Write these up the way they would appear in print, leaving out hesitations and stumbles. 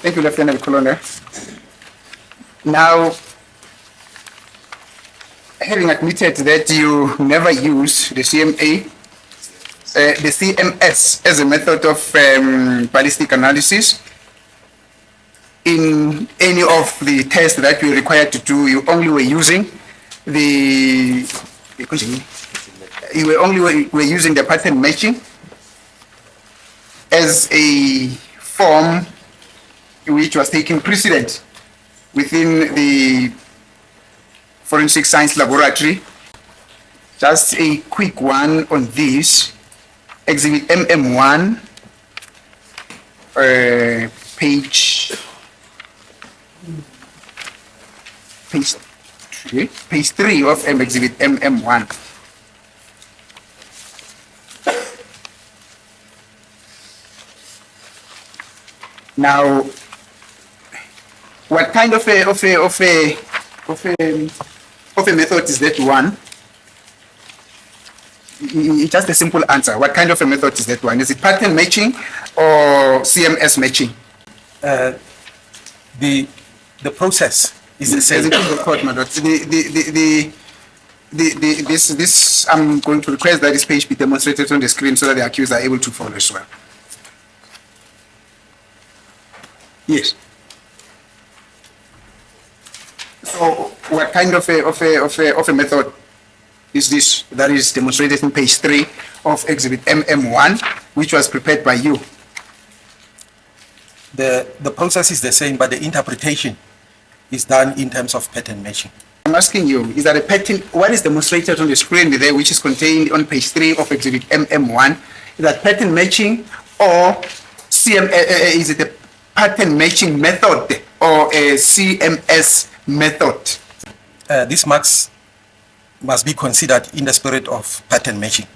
Thank you, Lieutenant Colonel. Now, having admitted that you never use the CMS as a method of ballistic analysis, in any of the tests that you were required to do, you only were using the pattern matching as a form which was taking precedence within the forensic science laboratory. Just a quick one on this. Exhibit MM1, page 3 of exhibit MM1. Now, what kind of a method is that one? Just a simple answer. What kind of a method is that one? Is it pattern matching or CMS matching? The process is the same. This I'm going to request that this page be demonstrated on the screen so that the accused are able to follow as well. Yes. So, what kind of a method is this that is demonstrated in page 3 of exhibit MM1, which was prepared by you? The process is the same, but the interpretation is done in terms of pattern matching. I'm asking you, is that a pattern? What is demonstrated on the screen there, which is contained on page 3 of exhibit MM1? Is that pattern matching or is it a pattern matching method or a CMS method? These marks must be considered in the spirit of pattern matching.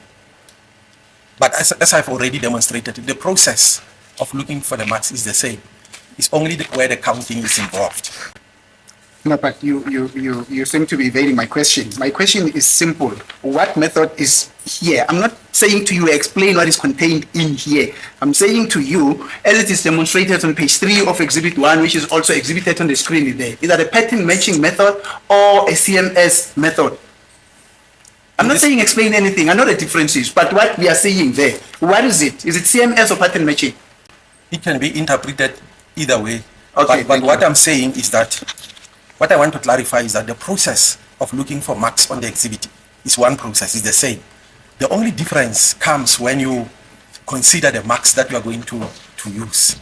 But as I've already demonstrated, the process of looking for the marks is the same. It's only where the counting is involved. No, but you seem to be evading my question. My question is simple. What method is here? I'm not saying to you explain what is contained in here. I'm saying to you, as it is demonstrated on page 3 of exhibit 1, which is also exhibited on the screen there, is that a pattern matching method or a CMS method? I'm not saying explain anything. I know the differences, but what we are saying there, what is it? Is it CMS or pattern matching? It can be interpreted either way. Okay, but what I'm saying is that, what I want to clarify is that the process of looking for marks on the exhibit is one process, is the same. The only difference comes when you consider the marks that you are going to use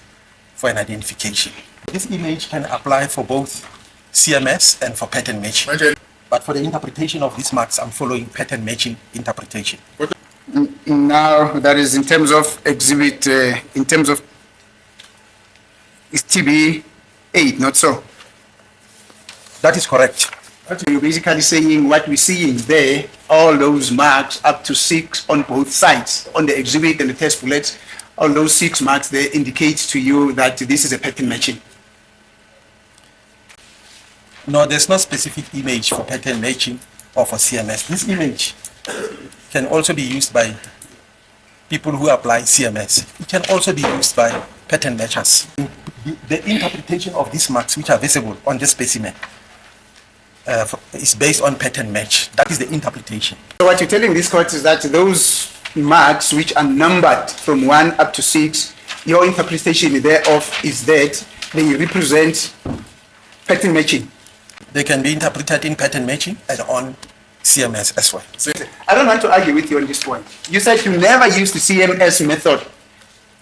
for an identification. This image can apply for both CMS and for pattern matching. Okay. But for the interpretation of these marks, I'm following pattern matching interpretation. Now, that is in terms of exhibit, in terms of it's TB 8, not so? That is correct. You're basically saying what we're seeing there, all those marks up to 6 on both sides, on the exhibit and the test bullets, all those 6 marks there indicate to you that this is a pattern matching. No, there's no specific image for pattern matching or for CMS. This image can also be used by people who apply CMS. It can also be used by pattern matchers. The interpretation of these marks which are visible on the specimen is based on pattern match. That is the interpretation. So what you're telling this court is that those marks which are numbered from 1 up to 6, your interpretation thereof is that they represent pattern matching. They can be interpreted in pattern matching and on CMS as well. I don't want to argue with you on this point. You said you never used the CMS method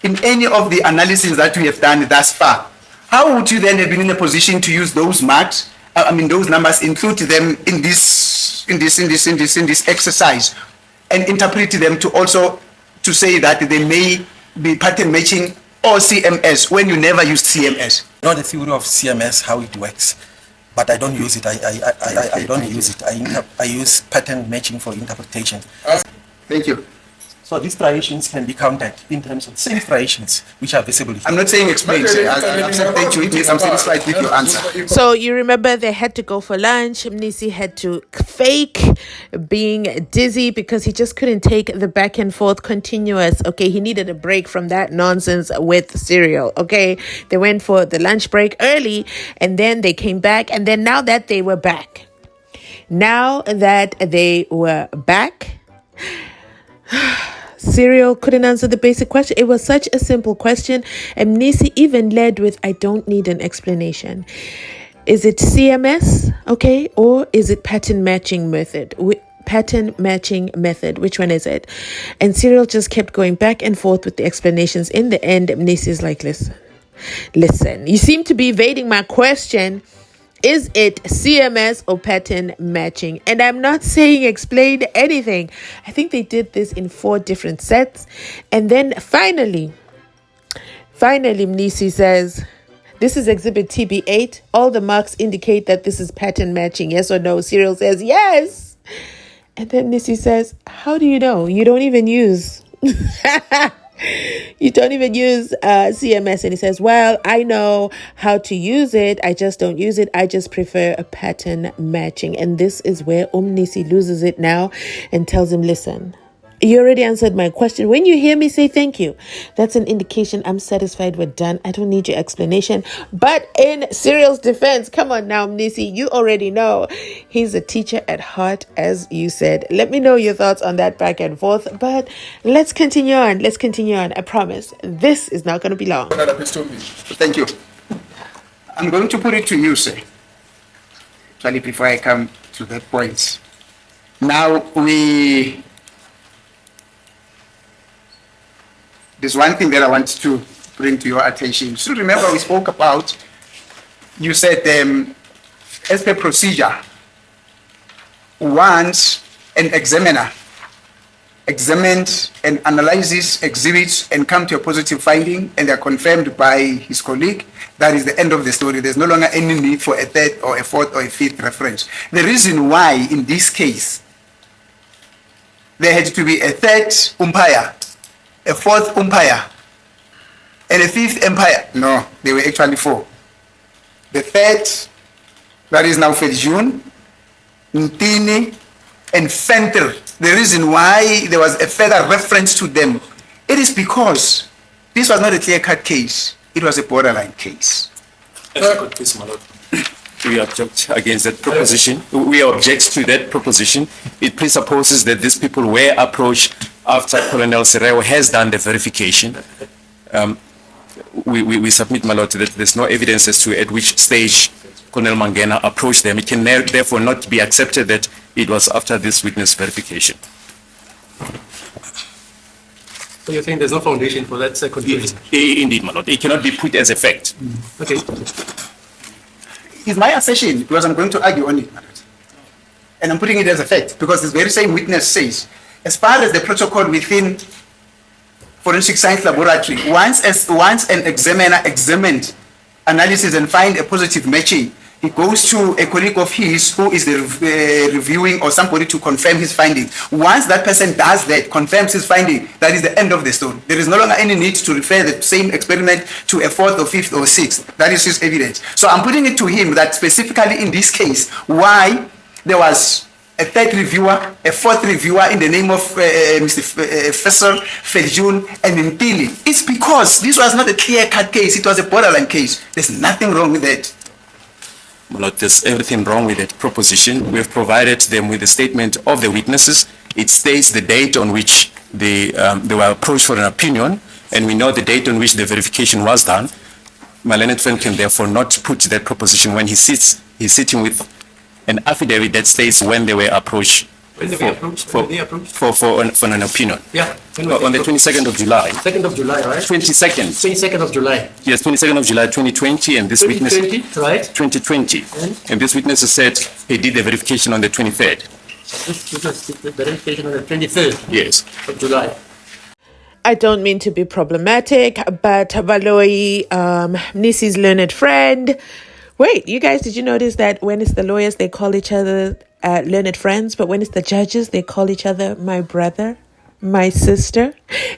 in any of the analysis that we have done thus far. How would you then have been in a position to use those marks, those numbers, include them in this exercise, and interpret them to also to say that they may be pattern matching or CMS when you never used CMS? Not the theory of CMS, how it works, but I don't use it. I don't use it. I use pattern matching for interpretation. Thank you. So these striations can be counted in terms of same striations which are visible here. I'm not saying explain, sir. I'm saying to it, I'm satisfied with your answer. So you remember they had to go for lunch. Mnisi had to fake being dizzy because he just couldn't take the back and forth continuous. Okay, he needed a break from that nonsense with cereal. Okay, they went for the lunch break early and then they came back. And then now that they were back, Serial couldn't answer the basic question. It was such a simple question. And Mnisi even led with, I don't need an explanation. Is it CMS, okay, or is it pattern matching method? Pattern matching method, which one is it? And Serial just kept going back and forth with the explanations. In the end, Mnisi is like, listen, you seem to be evading my question. Is it CMS or pattern matching? And I'm not saying explain anything. I think they did this in 4 different sets. And then finally, Mnisi says, this is exhibit TB8. All the marks indicate that this is pattern matching. Yes or no? Serial says, yes. And then Mnisi says, how do you know? You don't even use... You don't even use CMS. And he says, well, I know how to use it. I just don't use it. I just prefer a pattern matching. And this is where Mnisi loses it now and tells him, listen, you already answered my question. When you hear me say thank you, that's an indication I'm satisfied, we're done. I don't need your explanation. But in Serial's defense, come on now, Mnisi, you already know he's a teacher at heart, as you said. Let me know your thoughts on that back and forth. But let's continue on. I promise this is not going to be long. Thank you. I'm going to put it to you, sir. Actually, before I come to that point. Now, there's one thing that I want to bring to your attention. So remember we spoke about, you said as per procedure, once an examiner examines and analyzes exhibits and come to a positive finding and they're confirmed by his colleague, that is the end of the story. There's no longer any need for a 3rd or a 4th or a 5th reference. The reason why in this case there had to be a 3rd umpire, a 4th umpire, and a 5th umpire. No, there were actually 4. The 3rd, that is now Feljun, Ntini, and Fenter. The reason why there was a further reference to them, it is because this was not a clear-cut case. It was a borderline case. We object against that proposition. We object to that proposition. It presupposes that these people were approached after Colonel Sereo has done the verification. We submit, my lord, that there's no evidence as to at which stage Colonel Mangena approached them. It can therefore not be accepted that it was after this witness verification. So you're saying there's no foundation for that conclusion? Indeed, my lord. It cannot be put as a fact. Okay. It's my assertion because I'm going to argue on it. And I'm putting it as a fact because this very same witness says, as far as the protocol within forensic science laboratory, once an examiner examined analysis and find a positive matching, he goes to a colleague of his who is reviewing or somebody to confirm his finding. Once that person does that, confirms his finding, that is the end of the story. There is no longer any need to refer the same experiment to a 4th or 5th or 6th. That is his evidence. So I'm putting it to him that specifically in this case, why there was a 3rd reviewer, a 4th reviewer in the name of Mr. Professor Feljun and Mpili. It's because this was not a clear-cut case. It was a borderline case. There's nothing wrong with that. Well, there's everything wrong with that proposition. We have provided them with a statement of the witnesses. It states the date on which they were approached for an opinion, and we know the date on which the verification was done. My learned friend can therefore not put that proposition when he's sitting with an affidavit that states when they were approached. When they were approached? For an opinion. Yeah. On the 22nd of July. 2nd of July, right? 22nd. 22nd of July. Yes, 22nd of July 2020, and this witness... 2020, right? 2020. And this witness has said he did the verification on the 23rd. This witness did the verification on the 23rd? Yes. Of July. I don't mean to be problematic, but Valoi, Mnisi's learned friend... Wait, you guys, did you notice that when it's the lawyers, they call each other learned friends, but when it's the judges, they call each other my brother? My sister.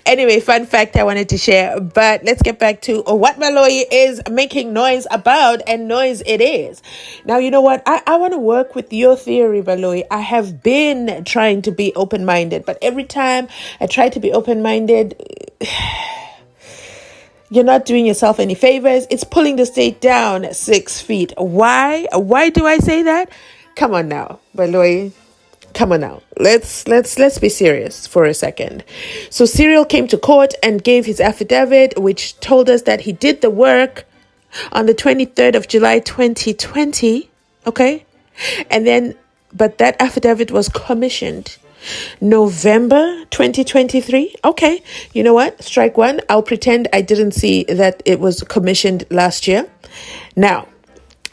Anyway, fun fact I wanted to share, but let's get back to what Baloyi is making noise about, and noise it is. Now, you know what? I want to work with your theory, Baloyi. I have been trying to be open-minded, but every time I try to be open-minded, you're not doing yourself any favors. It's pulling the state down 6 feet. Why? Why do I say that? Come on now, Baloyi. Come on now. Let's be serious for a second. So Cyril came to court and gave his affidavit, which told us that he did the work on the 23rd of July 2020. Okay? And then, but that affidavit was commissioned November 2023. Okay. You know what? Strike one. I'll pretend I didn't see that it was commissioned last year. Now,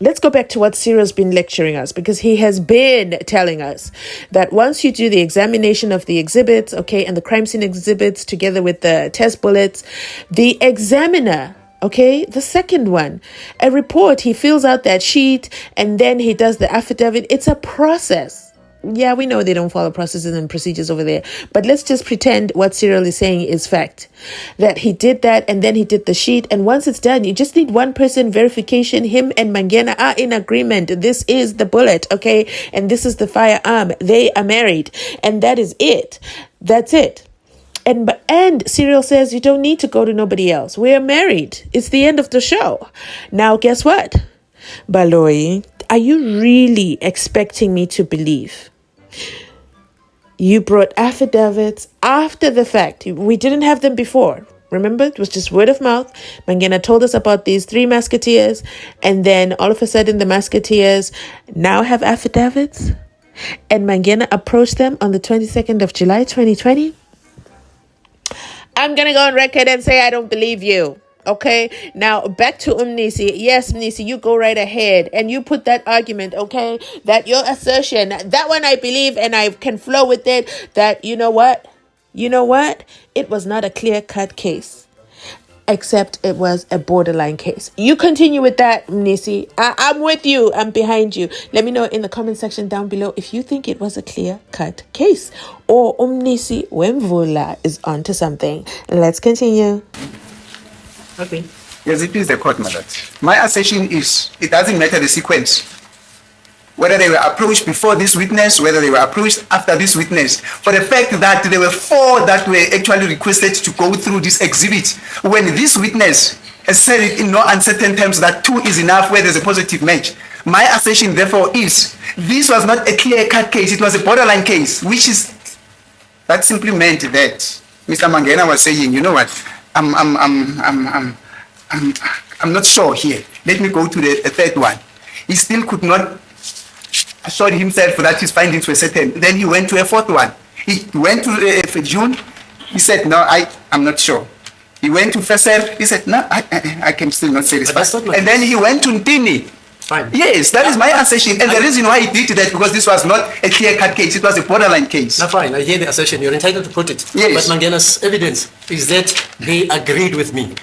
let's go back to what Cyril's been lecturing us, because he has been telling us that once you do the examination of the exhibits, okay, and the crime scene exhibits together with the test bullets, the examiner, okay, the second one, a report, he fills out that sheet and then he does the affidavit. It's a process. Yeah, we know they don't follow processes and procedures over there, but let's just pretend what Cyril is saying is fact, that he did that and then he did the sheet, and once it's done, you just need one person verification. Him and Mangena are in agreement. This is the bullet, okay, and this is the firearm. They are married, and that is it. That's it. And Cyril says you don't need to go to nobody else. We are married. It's the end of the show. Now, guess what, Baloyi? Are you really expecting me to believe you brought affidavits after the fact? We didn't have them before. Remember, it was just word of mouth. Mangena told us about these 3 musketeers, and then all of a sudden the musketeers now have affidavits, and Mangena approached them on the 22nd of July 2020. I'm going to go on record and say I don't believe you. Okay, now back to Mnisi. Yes, Mnisi, you go right ahead and you put that argument, okay, that your assertion, that one I believe and I can flow with it, that you know what, it was not a clear-cut case, except it was a borderline case. You continue with that, Mnisi. I'm with you. I'm behind you. Let me know in the comment section down below if you think it was a clear-cut case or Mnisi Wemvula is onto something. Let's continue. Okay. Yes, it is the court, my lord. My assertion is it doesn't matter the sequence. Whether they were approached before this witness, whether they were approached after this witness, for the fact that there were 4 that were actually requested to go through this exhibit, when this witness has said it in no uncertain terms that 2 is enough where there's a positive match. My assertion, therefore, is this was not a clear-cut case. It was a borderline case, which is, that simply meant that Mr. Mangena was saying, you know what, I'm not sure here. Let me go to the 3rd one. He still could not assure himself that his findings were certain. Then he went to a 4th one. He went to June. He said, no, I'm not sure. He went to Fesser. He said, no, I can still not say this. And then he went to Ntini. Fine. Yes, that is my assertion. And the reason why he did that, because this was not a clear-cut case. It was a borderline case. Now, fine. I hear the assertion. You're entitled to put it. Yes. But Mangena's evidence is that they agreed with me.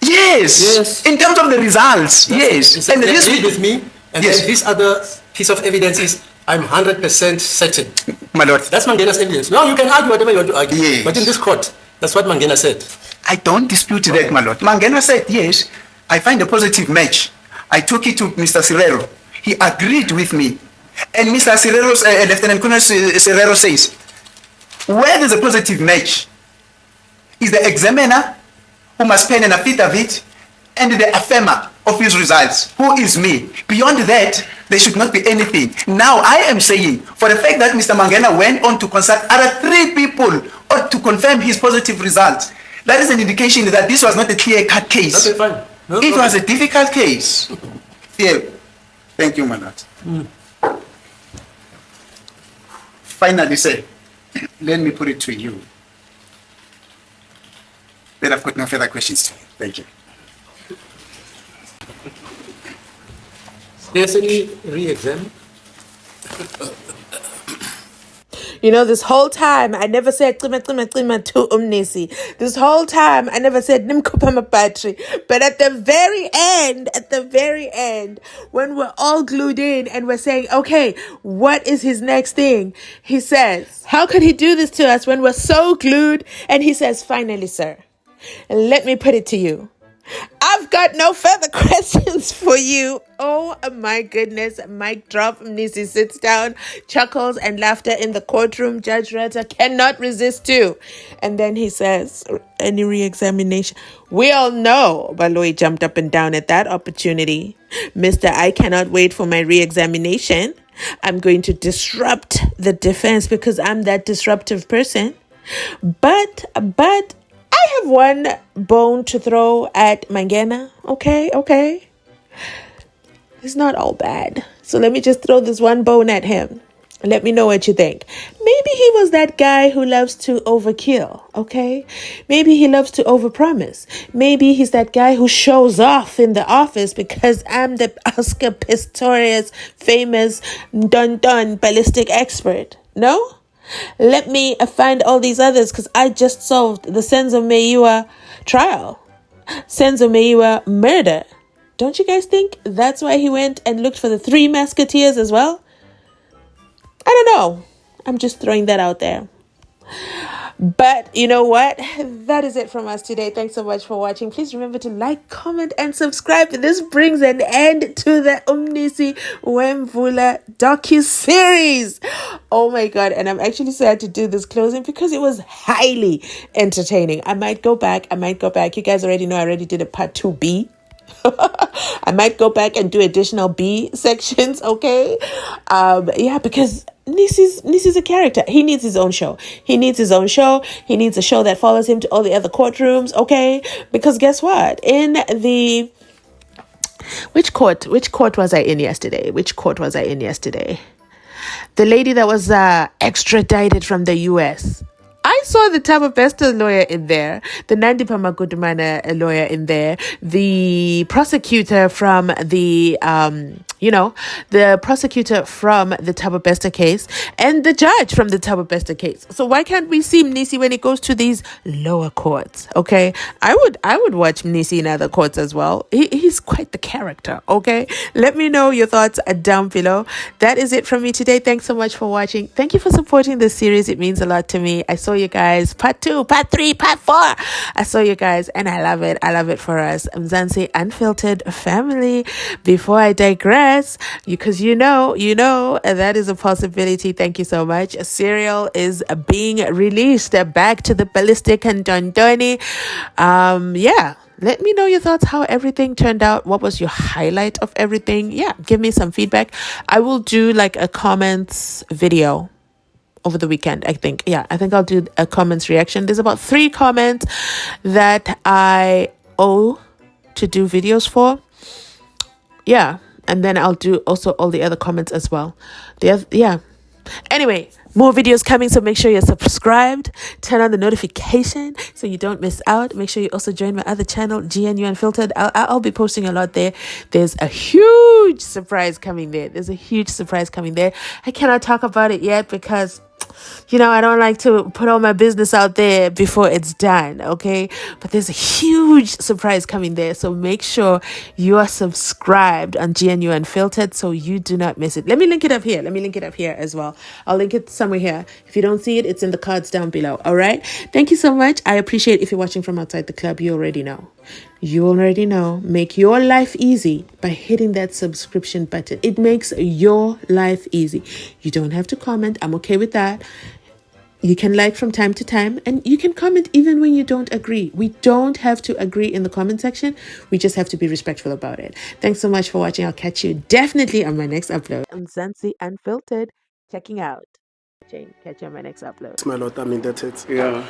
Yes. Yes. In terms of the results, yes. And they agreed with me. And Yes. then this other piece of evidence is I'm 100% certain. My lord, That's Mangena's evidence. No, you can argue whatever you want to argue. Yes. But in this court, that's what Mangena said. I don't dispute that, my lord. Mangena said, yes, I find a positive match. I took it to Mr. Serrero. He agreed with me. And Mr. Serrero's, Lieutenant Colonel Serrero says, where there's a positive match, is the examiner who must pen an affidavit and the affirmer of his results, who is me. Beyond that, there should not be anything. Now, I am saying, for the fact that Mr. Mangena went on to consult other 3 people or to confirm his positive results, that is an indication that this was not a clear-cut case. Okay, fine. No, It okay. was a difficult case. Yeah. Thank you, my lord. Finally, sir, let me put it to you. Then I've got no further questions to you. Thank you. There's any re-exam? This whole time I never said to Mnisi. This whole time I never said nimkhupha my battery. But at the very end, when we're all glued in and we're saying, okay, what is his next thing? He says, how could he do this to us when we're so glued? And he says, finally, sir, let me put it to you. I've got no further questions for you. Oh my goodness. Mic drop. Mnisi sits down, chuckles and laughter in the courtroom. Judge RATHA cannot resist too. And then he says, any re-examination? We all know Baloyi jumped up and down at that opportunity. Mr. I cannot wait for my re-examination. I'm going to disrupt the defense because I'm that disruptive person. But I have one bone to throw at Mangena. Okay. It's not all bad. So let me just throw this one bone at him. Let me know what you think. Maybe he was that guy who loves to overkill, okay? Maybe he loves to overpromise. Maybe he's that guy who shows off in the office because I'm the Oscar Pistorius famous dun ballistic expert. No? Let me find all these others because I just solved the Senzo Meyiwa trial. Senzo Meyiwa murder. Don't you guys think that's why he went and looked for the 3 Musketeers as well? I don't know. I'm just throwing that out there. But you know what? That is it from us today. Thanks so much for watching. Please remember to like, comment, and subscribe. This brings an end to the Mnisi Wemvula docu-series. Oh my God. And I'm actually sad to do this closing because it was highly entertaining. I might go back. You guys already know I already did a part 2B. I might go back and do additional B sections, okay? Because Mnisi's a character. He needs his own show. He needs a show that follows him to all the other courtrooms, okay? Because guess what? Which court was I in yesterday? The lady that was extradited from the US. I saw the Thabo Bester lawyer in there, the Nandi Pamagudumana lawyer in there, the prosecutor from the prosecutor from the Thabo Bester case, and the judge from the Thabo Bester case. So why can't we see Mnisi when it goes to these lower courts? Okay, I would watch Mnisi in other courts as well. He's quite the character. Okay, let me know your thoughts down below. That is it from me today. Thanks so much for watching. Thank you for supporting this series. It means a lot to me. I saw you guys part 2, part 3, part 4. I saw you guys and I love it for us. Mzansi Unfiltered family. Before I digress, because you know that is a possibility. Thank you so much. A serial is being released back to the Ballistic and Dondoni. Let me know your thoughts, how everything turned out. What was your highlight of everything? Yeah, give me some feedback. I will do like a comments video over the weekend, I think. Yeah, I think I'll do a comments reaction. There's about 3 comments that I owe to do videos for. Yeah, and then I'll do also all the other comments as well. Anyway, more videos coming, so make sure you're subscribed. Turn on the notification so you don't miss out. Make sure you also join my other channel, GNU Unfiltered. I'll be posting a lot there. There's a huge surprise coming there. I cannot talk about it yet because I don't like to put all my business out there before it's done, okay? But there's a huge surprise coming there, so make sure you are subscribed on GNU Unfiltered so you do not miss it. Let me link it up here as well. I'll link it somewhere here. If you don't see it, it's in the cards down below, all right? Thank you so much. I appreciate if you're watching from outside the club. You already know. Make your life easy by hitting that subscription button. It makes your life easy. You don't have to comment. I'm okay with that. You can like from time to time, and you can comment even when you don't agree. We don't have to agree in the comment section. We just have to be respectful about it. Thanks so much for watching. I'll catch you definitely on my next upload. I'm Mzansi Unfiltered, checking out. Catch you on my next upload. My lord, that's it. Yeah.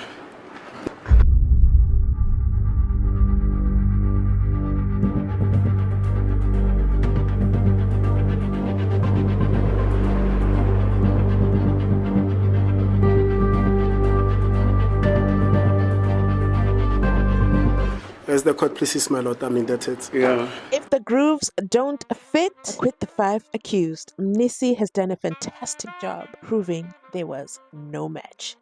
As the court pleases, my lord, I'm indebted. Yeah. If the grooves don't fit, acquit the 5 accused. Mnisi has done a fantastic job proving there was no match.